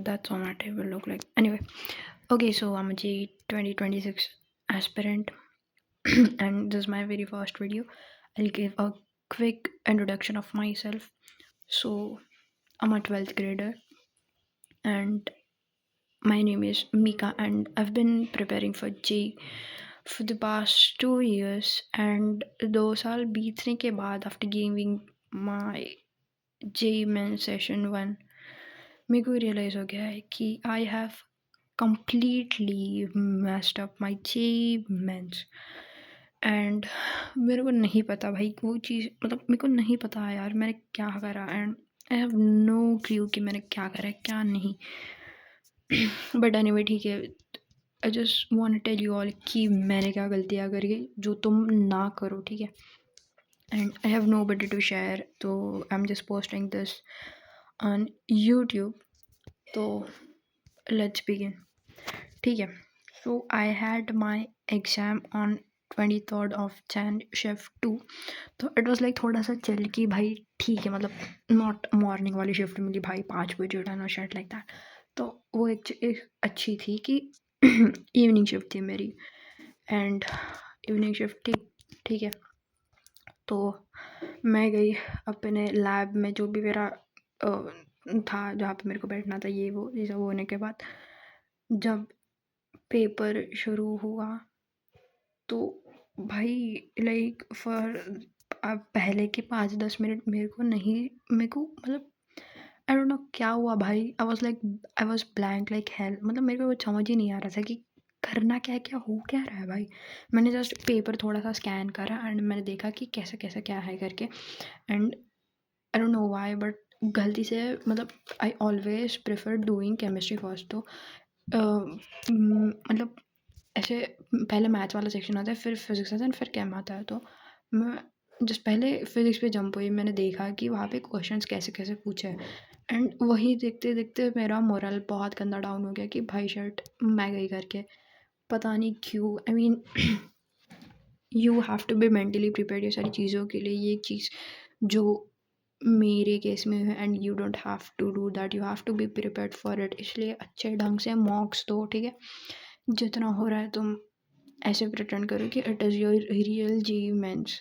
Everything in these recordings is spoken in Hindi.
That's how my table look like. Anyway, okay, so I'm a J 2026 aspirant, and this is my very first video. I'll give a quick introduction of myself. So, I'm a 12th grader, and my name is Mika, and I've been preparing for J for the past 2 years. And 2 साल बीतने के बाद, after giving my J main session 1, मेरे को रियलाइज़ हो गया है कि I have completely messed up my achievements. And मेरे को नहीं पता भाई वो चीज़, मतलब मेरे को नहीं पता है यार मैंने क्या करा, and I have no clue कि मैंने क्या करा है क्या नहीं. बट एनीवे ठीक है, I just want tell you all कि मैंने क्या गलतियाँ करी जो तुम ना करो, ठीक है. And I have no buddy to share, तो I am just posting this on YouTube. तो लेट्स बिगिन, ठीक है. So I had my exam on 23rd of Jan shift 2. तो इट वॉज लाइक थोड़ा सा चल कि भाई ठीक है, मतलब नॉट मॉर्निंग वाली शिफ्ट मिली भाई 5 बजे उठाना शर्ट लाइक दैट. तो वो एक अच्छी थी कि इवनिंग शिफ्ट थी मेरी, एंड इवनिंग शिफ्ट थी, ठीक है. तो मैं गई अपने लैब में, जो भी मेरा था जहाँ पे मेरे को बैठना था, ये सब होने के बाद जब पेपर शुरू हुआ तो भाई लाइक फॉर पहले के 5-10 मिनट मेरे को मतलब आई डोंट नो क्या हुआ भाई. I was blank like hell, मतलब मेरे को कुछ समझ ही नहीं आ रहा था कि करना क्या है, क्या हो क्या रहा है भाई. मैंने जस्ट पेपर थोड़ा सा स्कैन करा एंड मैंने देखा कि कैसा कैसा क्या है करके, and I don't know why but गलती से, मतलब I always prefer doing chemistry first. तो मतलब ऐसे पहले मैथ्स वाला सेक्शन आता है, फिर फिजिक्स आता है, फिर केम आता है. तो मैं जस्ट पहले फिजिक्स पे जंप हुई, मैंने देखा कि वहाँ पे क्वेश्चंस कैसे कैसे पूछे हैं, एंड वही देखते देखते मेरा मोरल बहुत गंदा डाउन हो गया कि भाई शर्ट मैं गई करके, पता नहीं क्यों. I mean you have to be mentally prepared ये सारी चीज़ों के लिए. ये चीज़ जो मेरे केस में है, and you don't have to do that, you have to be prepared for it. इसलिए अच्छे ढंग से मॉक्स दो, ठीक है. जितना हो रहा है तुम ऐसे प्रिटेंड करो कि it is your real achievements.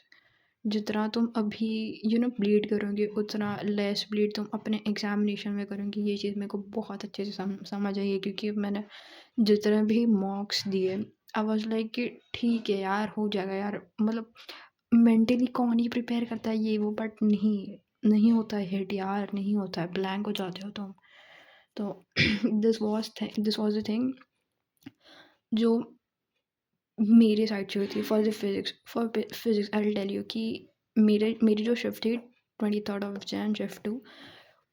जितना तुम अभी ब्लीड करोगे, उतना लेस ब्लीड तुम अपने एग्जामिनेशन में करोगे. ये चीज़ मेरे को बहुत अच्छे से समझ आई है, क्योंकि मैंने जितने भी मॉक्स दिए आई वाज लाइक कि ठीक है यार, हो जाएगा यार. मतलब मेंटली कौन ही प्रिपेयर करता है ये वो, बट नहीं होता है हिट यार, नहीं होता है, ब्लैंक हो जाते हो तुम. तो दिस वॉज द थिंग जो मेरे साइड से हुई थी. For physics I will tell you कि मेरी जो शिफ्ट थी 23rd of Jan शिफ्ट 2,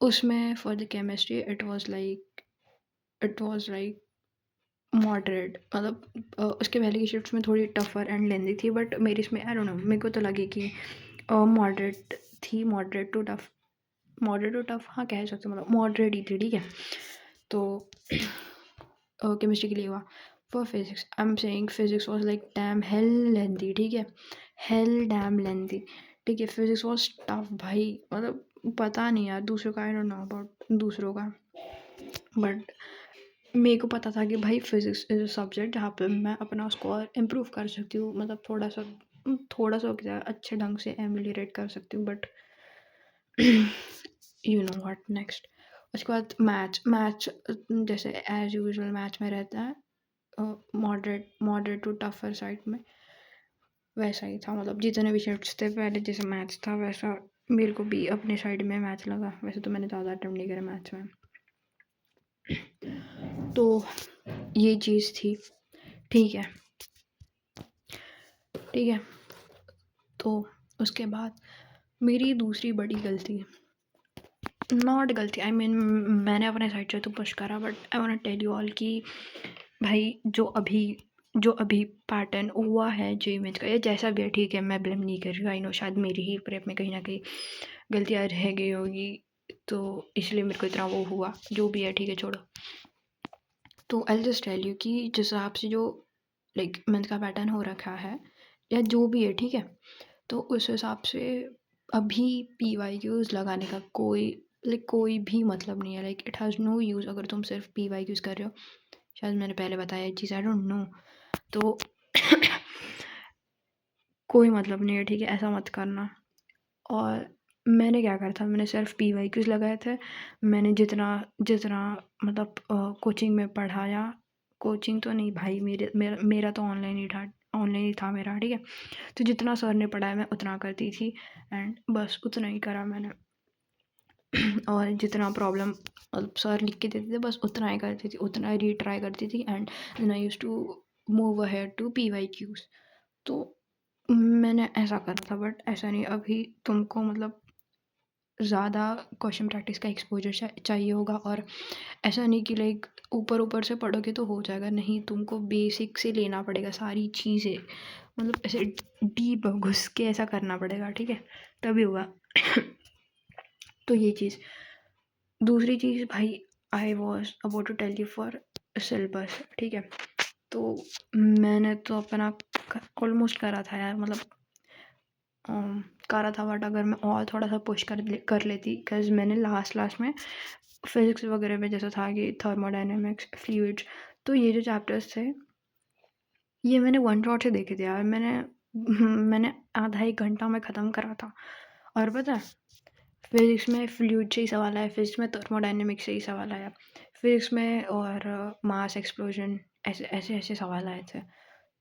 उसमें for the chemistry it was like moderate. मतलब उसके पहले की शिफ्ट में थोड़ी टफर एंड लेंदी थी, बट मेरी इसमें आई डोंट नो, मेरे को तो लगे कि मॉडरेट थी. मॉडरेट टू टफ हाँ कह सकते, मतलब मॉडरेट ही थी, ठीक है. तो केमिस्ट्री के लिए हुआ. For physics I am saying physics was like damn hell lengthy, ठीक है, हेल डैम लेंदी, ठीक है. फिजिक्स वाज टफ भाई, मतलब पता नहीं यार दूसरों का, आई डोंट नो अबाउट दूसरों का, बट मेरे को पता था कि भाई फिजिक्स इज़ अ सब्जेक्ट जहाँ पे मैं अपना स्कोर इम्प्रूव कर सकती हूँ, मतलब थोड़ा सा क्या अच्छे ढंग से एमिलिएट कर सकती हूँ. But you know what next. उसके बाद मैथ्स जैसे एज यूजुअल मैथ्स में रहता है मॉडरेट टू टफर साइड में, वैसा ही था. मतलब जितने भी शिफ्ट्स थे पहले जैसे मैथ्स था वैसा मेरे को भी अपने साइड में मैथ्स लगा. वैसे तो मैंने ज़्यादा अटेम्प्ट नहीं करा मैथ्स में. तो ये चीज़ थी, ठीक है. तो उसके बाद मेरी दूसरी बड़ी गलती, नॉट गलती, आई मीन मैंने अपने साइड से तो पुश करा, but I want tell you all कि भाई जो अभी पैटर्न हुआ है जे इमेज का, या जैसा भी है, ठीक है, मैं ब्लेम नहीं कर रही हूँ. आई नो शायद मेरी ही प्रेप में कहीं ना कहीं गलतियाँ रह गई होगी, तो इसलिए मेरे को इतना वो हुआ. जो भी है ठीक है, छोड़ो. तो आई जस्ट टेल यू कि जिस हिसाब से जो लाइक मंथ का पैटर्न हो रखा है या जो भी है, ठीक है, तो उस हिसाब से अभी PYQs लगाने का कोई लाइक कोई भी मतलब नहीं है, like it has no use अगर तुम सिर्फ PYQs कर रहे हो। शायद मैंने पहले बताया ये चीज़, आई डोंट नो। तो कोई मतलब नहीं है, ठीक है? ऐसा मत करना। और मैंने क्या करा था, मैंने सिर्फ PYQs लगाए थे। मैंने जितना जितना मतलब कोचिंग में पढ़ाया, कोचिंग तो नहीं भाई, मेरा तो ऑनलाइन ही था मेरा, ठीक है? तो जितना सर ने पढ़ाया मैं उतना करती थी, एंड बस उतना ही करा मैंने। और जितना प्रॉब्लम सर लिख के देते थे बस उतना ही करती थी, उतना ही रीट्राई करती थी, and then I used to move ahead to PYQs। तो मैंने ऐसा करा था, बट ऐसा नहीं, अभी तुमको मतलब ज़्यादा क्वेश्चन प्रैक्टिस का एक्सपोजर चाहिए होगा। और ऐसा नहीं कि लाइक ऊपर ऊपर से पढ़ोगे तो हो जाएगा, नहीं, तुमको बेसिक से लेना पड़ेगा सारी चीज़ें, मतलब ऐसे डीप घुस के ऐसा करना पड़ेगा, ठीक है? तभी होगा। तो ये चीज़। दूसरी चीज़ भाई, I was about to tell you for syllabus, ठीक है? तो मैंने तो अपना ऑलमोस्ट करा था यार, मतलब करा था, बट अगर मैं और थोड़ा सा पुश कर लेती, बिकॉज मैंने लास्ट में फिजिक्स वगैरह में जैसा था कि थर्मोडायनेमिक्स, फ्लूइड्स, तो ये जो चैप्टर्स थे ये मैंने वन शॉट से देखे थे यार। मैंने आधा एक घंटा में ख़त्म करा था। और पता है, फिजिक्स में फ्लूइड से ही सवाल आया, फिजिक्स में थर्मोडायनेमिक्स से ही सवाल आया, फिजिक्स में और मास एक्सप्लोजन, ऐसे ऐसे ऐसे सवाल आए थे।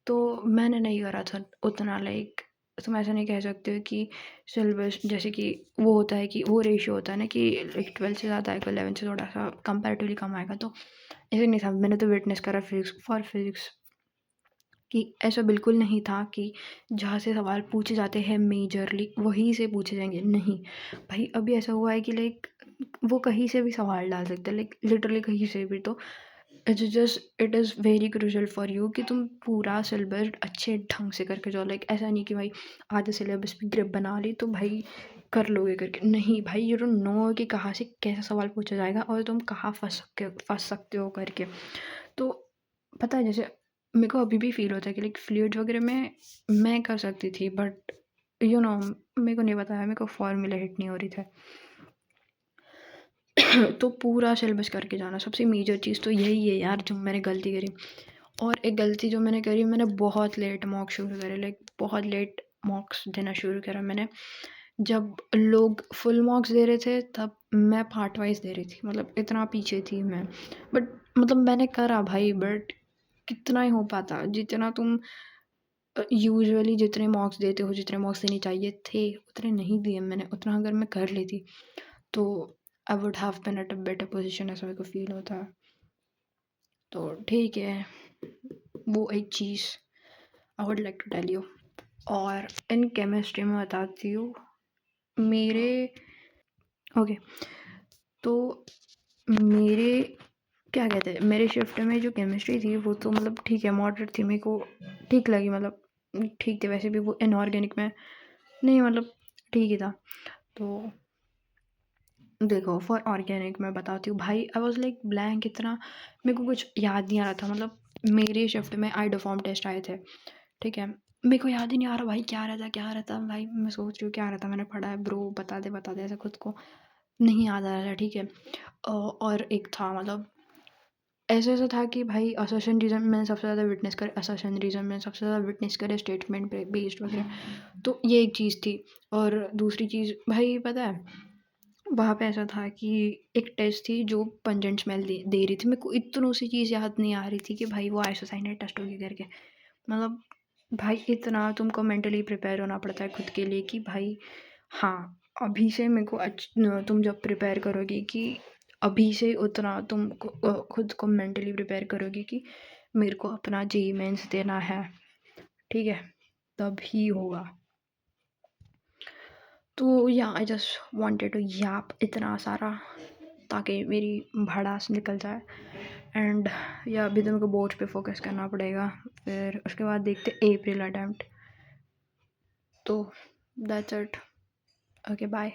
तो मैंने नहीं करा था उतना, लाइक तुम ऐसा नहीं कह सकते हो कि सिलेबस, जैसे कि वो होता है कि वो रेशियो होता है ना कि लाइक 12 से ज़्यादा आएगा, 11 से थोड़ा सा कंपैरेटिवली कम आएगा, तो ऐसे नहीं था। मैंने तो विटनेस करा फिजिक्स कि ऐसा बिल्कुल नहीं था कि जहाँ से सवाल पूछे जाते हैं मेजरली वहीं से पूछे जाएंगे, नहीं भाई। अभी ऐसा हुआ है कि लाइक वो कहीं से भी सवाल डाल सकते हैं, लाइक लिटरली कहीं से भी। तो it is very crucial for you कि तुम पूरा सिलेबस अच्छे ढंग से करके जाओ। लाइक ऐसा नहीं कि भाई आधे सिलेबस पे ग्रिप बना ली तो भाई कर लोगे करके, नहीं भाई, यू डोंट नो कि कहाँ से कैसा सवाल पूछा जाएगा और तुम कहाँ फंस सकते हो करके। तो पता है, जैसे मेरे को अभी भी फील होता है कि लाइक फ्लूइड वगैरह में मैं कर सकती थी, बट मेरे को नहीं बताया, मेरे को फॉर्मूला हिट नहीं हो रही थे। तो पूरा सिलेबस करके जाना सबसे मेजर चीज़ तो यही है यार, जो मैंने गलती करी। और एक गलती जो मैंने करी, मैंने बहुत लेट मॉक शुरू करे, लाइक बहुत लेट मॉक्स देना शुरू करा मैंने। जब लोग फुल मॉक्स दे रहे थे तब मैं पार्ट वाइज दे रही थी, मतलब इतना पीछे थी मैं। बट मतलब मैंने करा भाई, बट कितना ही हो पाता, जितना तुम यूजुअली जितने मॉक्स देते हो, जितने मॉक्स देने चाहिए थे उतने नहीं दिए मैंने। उतना अगर मैं कर लेती तो I would have been at a better position, ऐसा मेरे को फील होता है। तो ठीक है, वो एक चीज़ I would like to tell you. और इन केमिस्ट्री में बताती हूँ मेरे, ओके, तो मेरे क्या कहते हैं, मेरे शिफ्ट में जो केमिस्ट्री थी वो तो मतलब ठीक है, मॉडरेट थी, मेरे को ठीक लगी, मतलब ठीक थी। वैसे भी वो इनऑर्गेनिक में नहीं, मतलब ठीक ही था। तो देखो, फॉर ऑर्गेनिक मैं बताती हूँ भाई, आई वॉज लाइक ब्लैंक, इतना मेरे को कुछ याद नहीं आ रहा था। मतलब मेरे शिफ्ट में आइडोफॉर्म टेस्ट आए थे, ठीक है? मेरे को याद ही नहीं आ रहा भाई क्या रहता भाई। मैं सोच रही हूँ क्या रहता, मैंने पढ़ा है ब्रो, बता दे, ऐसा खुद को नहीं याद आ रहा था, ठीक है? और एक था, मतलब ऐसा था कि भाई असर्शन रीज़न मैंने सबसे ज़्यादा विटनेस करे, असर्शन रीज़न मैंने सबसे ज़्यादा विटनेस करे, स्टेटमेंट बेस्ड वगैरह। तो ये एक चीज़ थी। और दूसरी चीज़ भाई पता है, वहाँ पे ऐसा था कि एक टेस्ट थी जो पंजेंट स्मेल दे रही थी। मेरे को इतनों सी चीज़ याद नहीं आ रही थी कि भाई वो आइसोसाइनेट टेस्ट होगी करके। मतलब भाई इतना तुमको मेंटली प्रिपेयर होना पड़ता है खुद के लिए कि भाई हाँ, अभी से मेरे को तुम जब प्रिपेयर करोगी कि अभी से उतना तुम खुद को मेंटली प्रिपेयर करोगी कि मेरे को अपना जेईई मेंस देना है, ठीक है? तभी होगा। तो या आई जस्ट वांटेड टू याप इतना सारा ताकि मेरी भड़ास निकल जाए। एंड या अभी तो मेरे को बोर्ड पे फोकस करना पड़ेगा, फिर उसके बाद देखते अप्रैल अटेम्प्ट। तो दैट्स इट, ओके बाय।